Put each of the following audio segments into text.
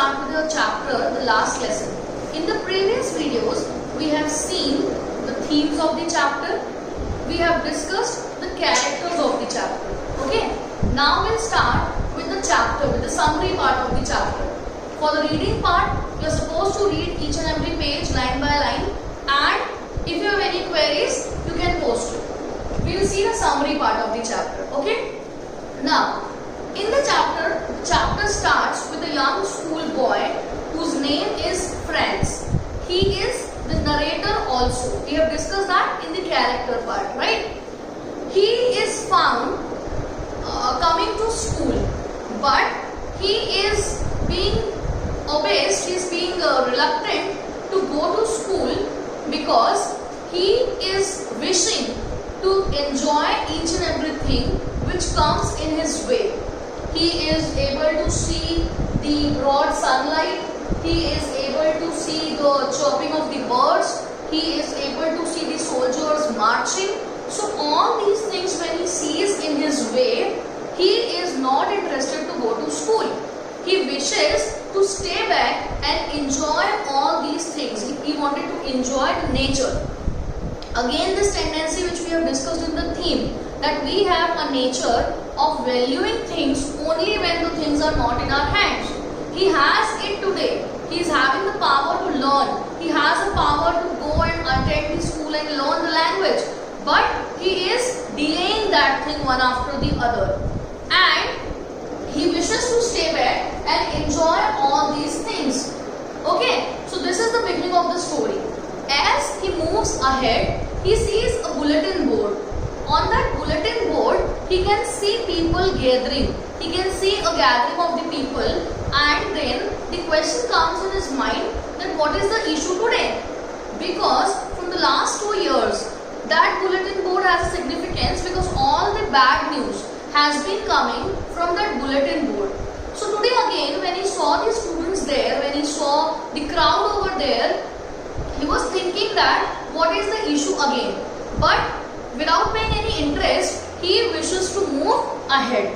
start with the chapter, the last lesson. In the previous videos, we have seen the themes of the chapter. We have discussed the characters of the chapter. Okay. Now we'll start with the chapter, with the summary part of the chapter. For the reading part, you are supposed to read each and every page line by line, and if you have any queries, you can post it. We will see the summary part of the chapter. Okay. Now, in the chapter starts with a young school boy whose name is Franz. He is the narrator also. We have discussed that in the character part, right? He is found coming to school, but he is being obsessed, he is being reluctant to go to school because he is wishing to enjoy each and everything which comes in his way. He is able to see the broad sunlight, he is able to see the chirping of the birds, he is able to see the soldiers marching. So all these things when he sees in his way, he is not interested to go to school. He wishes to stay back and enjoy all these things. He wanted to enjoy nature. Again, this tendency which we have discussed in the theme, that we have a nature of valuing things only when the things are not in our hands. He has it today. He is having the power to learn. He has the power to go and attend the school and learn the language. But he is delaying that thing one after the other. And he wishes to stay back and enjoy all these things. Okay, so this is the beginning of the story. As he moves ahead, he sees a bulletin board. On that bulletin board, he can see people gathering. He can see a gathering of the people, and then the question comes in his mind that what is the issue today? Because from the last 2 years, that bulletin board has a significance because all the bad news has been coming from that bulletin board. So today again, when he saw the students there, when he saw the crowd over there, he was thinking that what is the issue again? But without paying any interest, he wishes to move ahead.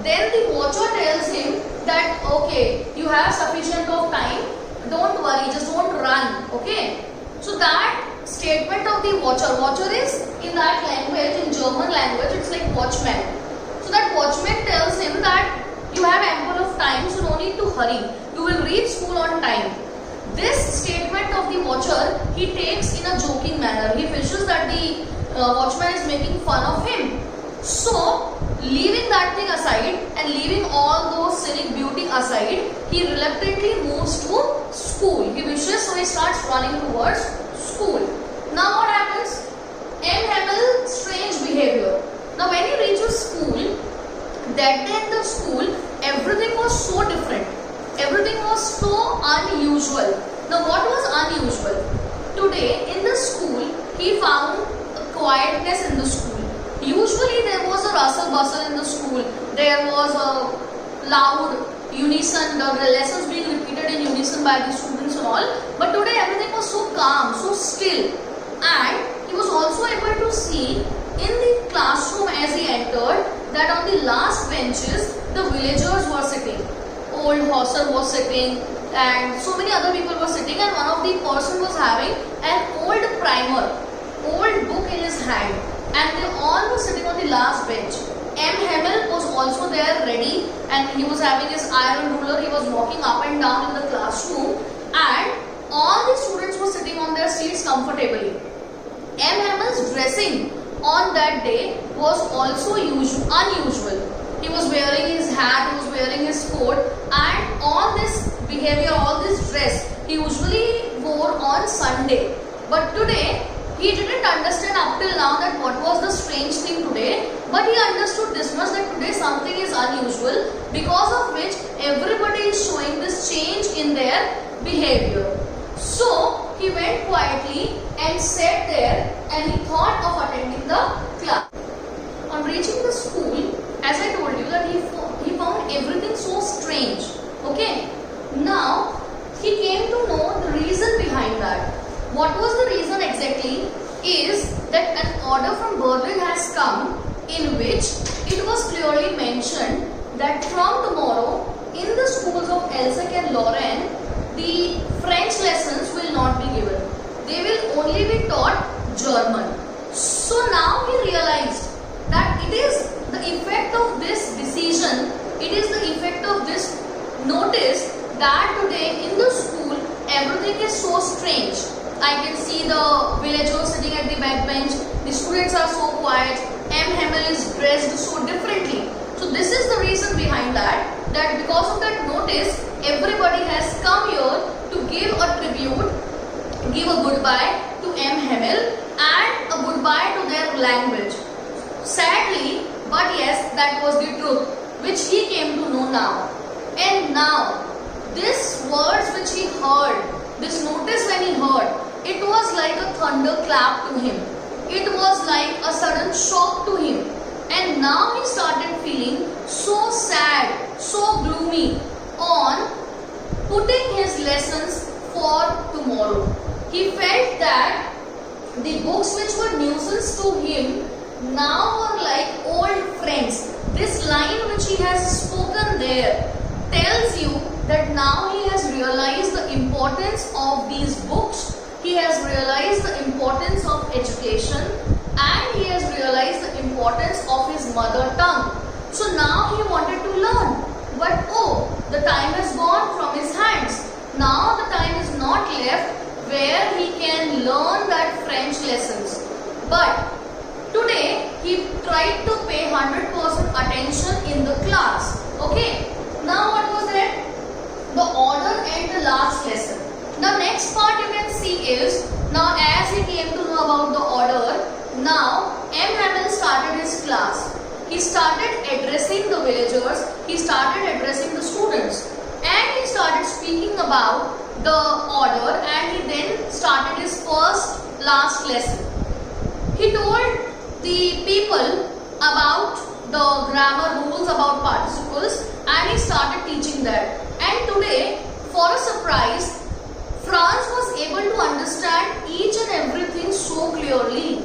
Then the watcher tells him that okay, you have sufficient of time, don't worry, just don't run. Okay. So that statement of the watcher is in that language, in German language, it's like watchman. So that watchman tells him that you have ample of time, so no need to hurry. You will reach school on time. This statement of the watcher he takes in a joking manner. He wishes that the watchman is making fun of him. So, leaving that thing aside and leaving all those scenic beauty aside, he reluctantly moves to school. He wishes, so he starts running towards school. Now what happens? M. Hamel, strange behavior. Now when he reaches school, that day in the school, everything was so different. Everything was so unusual. Now what was unusual? Today in the school, he found a quietness in the school. Usually there was a rustle bustle in the school. There was a loud unison, the lessons being repeated in unison by the students and all. But today everything was so calm, so still. And he was also able to see in the classroom as he entered that on the last benches, the villagers were sitting. Old Hauser was sitting and so many other people were sitting, and one of the person was having an old primer, old book in his hand, and they all were sitting on the last bench. M. Hamel was also there ready, and he was having his iron ruler. He was walking up and down in the classroom, and all the students were sitting on their seats comfortably. M. Hamel's dressing on that day was also unusual. He was wearing his hat, he was wearing his coat, and all this behavior, all this dress, he usually wore on Sunday. But today, he didn't understand up till now that what was the strange thing today, but he understood this much that today something is unusual, because of which everybody is showing this change in their behavior. So, he went quietly and sat there and he thought of attending the class. On reaching the school, as I told you that he found everything so strange. Okay. Now, he came to know the reason behind that. What was the reason exactly? Is that an order from Berlin has come in which it was clearly mentioned that from tomorrow in the schools of Elsec and Lorraine, the French lessons will not be given. They will only be taught German. So now he realized that it is the effect of this decision, it is the effect of this notice that today in the school everything is so strange. I can see the villagers sitting at the back bench, the students are so quiet, M. Hamel is dressed so differently. So this is the reason behind that because of that notice, everybody has come here to give a tribute, give a goodbye to M. Hamel and a goodbye to their language. Sadly, but yes, that was the truth which he came to know now. And now, this words which he heard, this notice when he heard, it was like a thunderclap to him. It was like a sudden shock to him. And now he started feeling so sad, so gloomy on putting his lessons for tomorrow. He felt that the books which were nuisance to him now were like old friends. This line which he has spoken there tells you that now he has realized the importance of these books, he has realized the importance of education, and he has realized the importance of his mother tongue. So now he wanted to learn, but oh, the time has gone from his hands. Now the time is not left where he can learn that French lessons. But today he tried to pay 100% attention in the class. Okay. Now what was that? The order and the last lesson. The next part you can see is, now as he came to know about the order, now M. Hamel started his class. He started addressing the villagers, he started addressing the students, and he started speaking about the order, and he then started his first last lesson. He told the people about the grammar rules, about participles, and he started teaching that. And today, for a surprise, Franz was able to understand each and everything so clearly.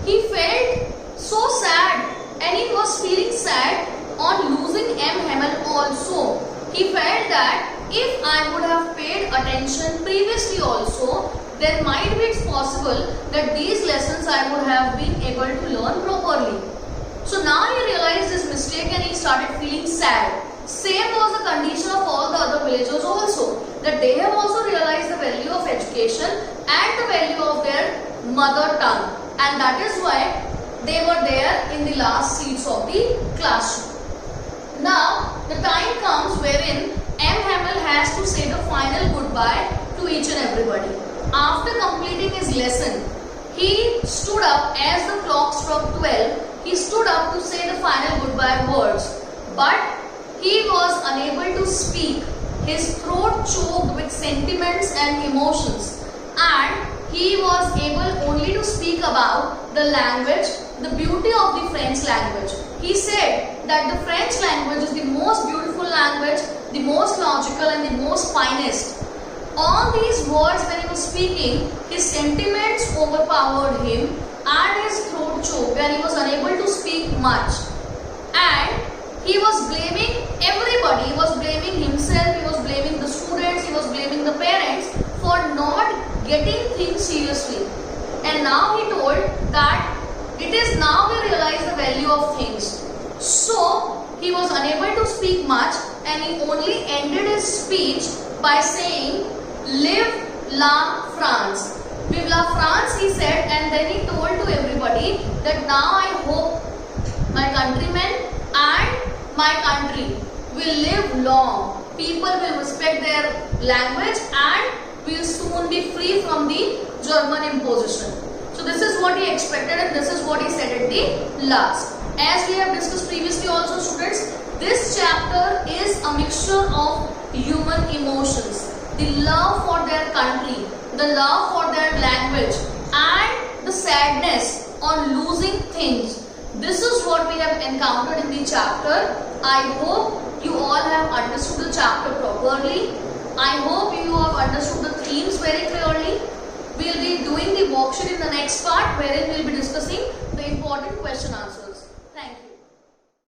He felt so sad, and he was feeling sad on losing M. Hamel also. He felt that if I would have paid attention previously also, then might be it's possible that these lessons I would have been able to learn properly. So now he realized his mistake and he started feeling sad. Same was the condition of all the other villagers also, that they have also realized the value of education and the value of their mother tongue, and that is why they were there in the last seats of the classroom. Now the time comes wherein M. Hamel has to say the final goodbye to each and everybody. After completing his lesson, he stood up as the clock struck 12. He stood up to say the final goodbye words, but he was unable to speak. His throat choked with sentiments and emotions, and he was able only to speak about the language, the beauty of the French language. He said that the French language is the most beautiful language, the most logical and the most finest. All these words when he was speaking, his sentiments overpowered him and his throat choked and he was unable to speak much. And he was blaming everybody. He was blaming himself, he was blaming the students, he was blaming the parents for not getting things seriously. And now he told that it is now we realize the value of things. So he was unable to speak much and he only ended his speech by saying, "Live la France." "Vive la France," he said, and then he told to everybody that now I hope my countrymen and my country will live long. People will respect their language and will soon be free from the German imposition. So this is what he expected and this is what he said at the last. As we have discussed previously also, students, this chapter is a mixture of human emotions. The love for their country, the love for their language, and the sadness on losing things. This is what we have encountered in the chapter. I hope you all have understood the chapter properly. I hope you have understood the themes very clearly. We will be doing the worksheet in the next part wherein we will be discussing the important question answers.